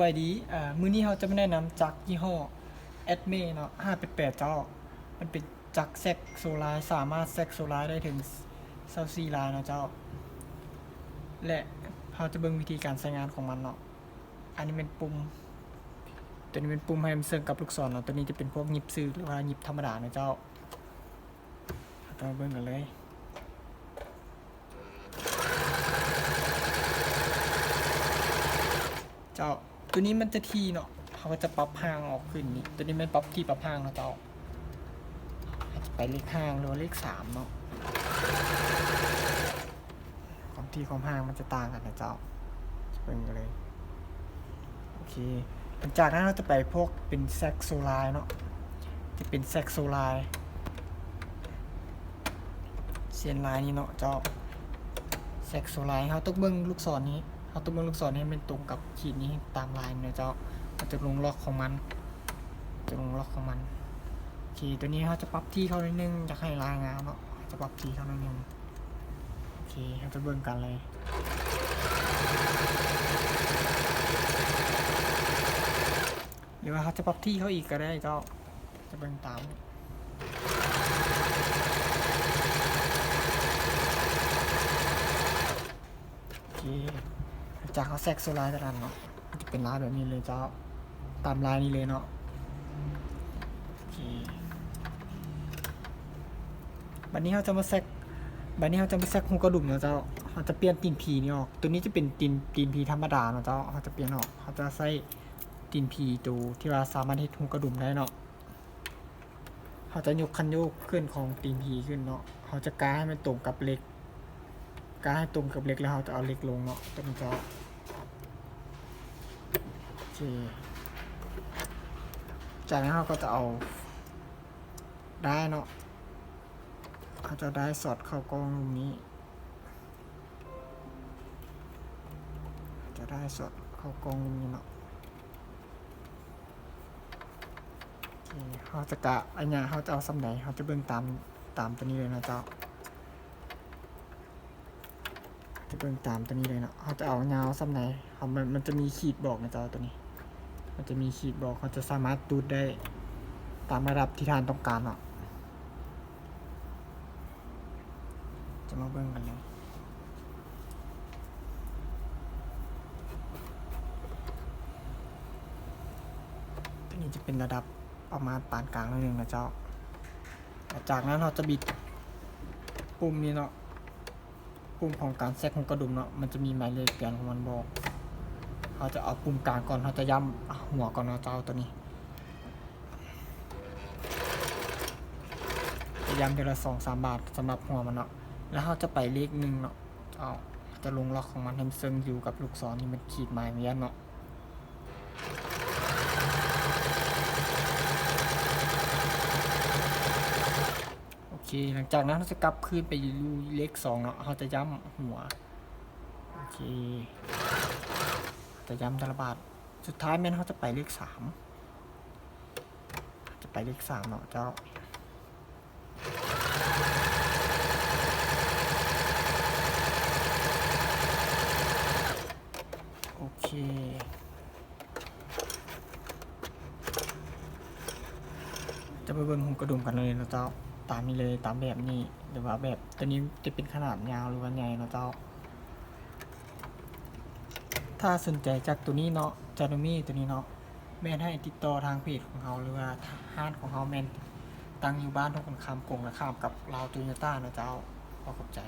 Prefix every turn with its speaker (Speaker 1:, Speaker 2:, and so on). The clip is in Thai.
Speaker 1: บายดีมื้อนี้เราจะมาแนะนำจักรยี่ห้อ Atme เนาะ588เจ้ามันเป็นจักรแซกโซลาร์สามารถแซกโซลาร์ได้ถึง24ลายเนาะเจ้าและเราจะเบิ่งวิธีการใช้งานของมันเนาะอันนี้เป็นปุ่มตัวนี้เป็นปุ่มให้มันเชื่อมกับลูกศรเนาะตัวนี้จะเป็นพวกหยิบซื้อหรือว่าหยิบธรรมดาเนาะเจ้าเรามาเบิ่งกันเลยเจ้าตัวนี้มันจะทีเนาะเขาก็จะปรับห่างออกขึ้นนี่ตัวนี้มันปรับที่ปรับห่างเนาะเจ้าไปเลขห่างหรือว่าเลข3เนาะความที่ความห่างมันจะต่างกันนะเจ้าเป็นกันเลยโอเคหลังจากนั้นเราจะไปพวกเป็นแซกโซลาร์เนาะจะเป็นแซกโซลาร์เส้นลายนี้เนาะเจ้าแซกโซลาร์เขาต้องเบิ่งลูกศรนี้เราต้องเบิ่งลูกศรให้มันตรงกับขีดนี้ตามลายเนาะเจ้ามันจะลงล็อกของมันจะลงล็อกของมันโอเคตัวนี้เขาจะปรับที่เขาหน่อยนึงอยากให้ลายงามเนาะจะปรับที่เขาหน่อยนึงโอเคเราจะเบิ่งกันเลยหรือว่าเขาจะปรับที่เขาอีกก็ได้เจ้าจะเบิ่งตามโอเคจากเขาแซกโซลาร์ตะลันเนาะจะเป็นลายแบบนี้เลยเจ้าตามลายนี้เลยเนาะโอเคบัดนี้เขาจะมาแซกหูกระดุมเนาะเจ้าเขาจะเปลี่ยนตีนผีนี่ออกตัวนี้จะเป็นตีนผีธรรมดาเนาะเจ้าเขาจะเปลี่ยนออกเขาจะใส่ตีนผีตัวที่ว่าสามารถเฮ็ดหูกระดุมได้เนาะเขาจะยกคันโยกขึ้นของตีนผีขึ้นเนาะเขาจะก้าให้มันตรงกับเหล็กก้าให้ตรงกับเหล็กแล้วเขาจะเอาเหล็กลงเนาะตัวนี้เจ้าโอเคจากนั้นเขาก็จะเอาได้เนาะเขาจะได้สอดเข้ากล้องตรงนี้จะได้สอดเข้ากล้องตรงนี้เนาะเขาจะกะอันนี้เขาจะเอาสำไหนเขาจะเบิ่งตามตัวนี้เลยนะเจ้าจะเบิ่งตามตัวนี้เลยเนาะเขาจะเอายาวสำไหนเขามันจะมีขีดบอกนะเจ้าตัวนี้มันจะมีขีดบอกเขาจะสามารถดูดได้ตามระดับที่ท่านต้องการเนาะจะมาเบิ่งกันเลยตัวนี้จะเป็นระดับประมาณปานกลางนิดนึงนะเจ้าจากนั้นเราจะบิดปุ่มนี้เนาะปุ่มของการแทรกของกระดุมเนาะมันจะมีหมายเลขเตือนของมันบอกเราจะเอาปุ่มกลางก่อนเราจะย้ำหัวก่อนเนาะเจ้าตัวนี้จะย้ำเดือนละ2-3 บาทสำหรับหัวมันเนาะแล้วเราจะไปเลข1เนาะจะลงล็อกของมันให้มันเซิงอยู่กับลูกศรนี่มันขีดหมายเนี้ยเนาะหลังจากนั้นเราจะกลับคืนไปดูเลข2เนาะเราจะย้ำหัวโอเคจะย้ำแต่ละบาทสุดท้ายแม่นเขาจะไปเลข3จะไปเลข3เนาะเจ้าโอเคจะไปเบิ่งหูกระดุมกันเลยนะเจ้าตามนี้เลยตามแบบนี้หรือว่าแบบตัวนี้จะเป็นขนาดยาวหรือว่าใหญ่นะเจ้าถ้าสนใจจากตัวนี้เนาะจาโนมี่ตัวนี้เนาะแม่นให้ติดต่อทางเพจของเขาหรือว่าห้างของเขาแม่นตั้งอยู่บ้านทุกคนคำกงและข้ามกับลาวโตโยต้านะเจ้าขอขอบใจ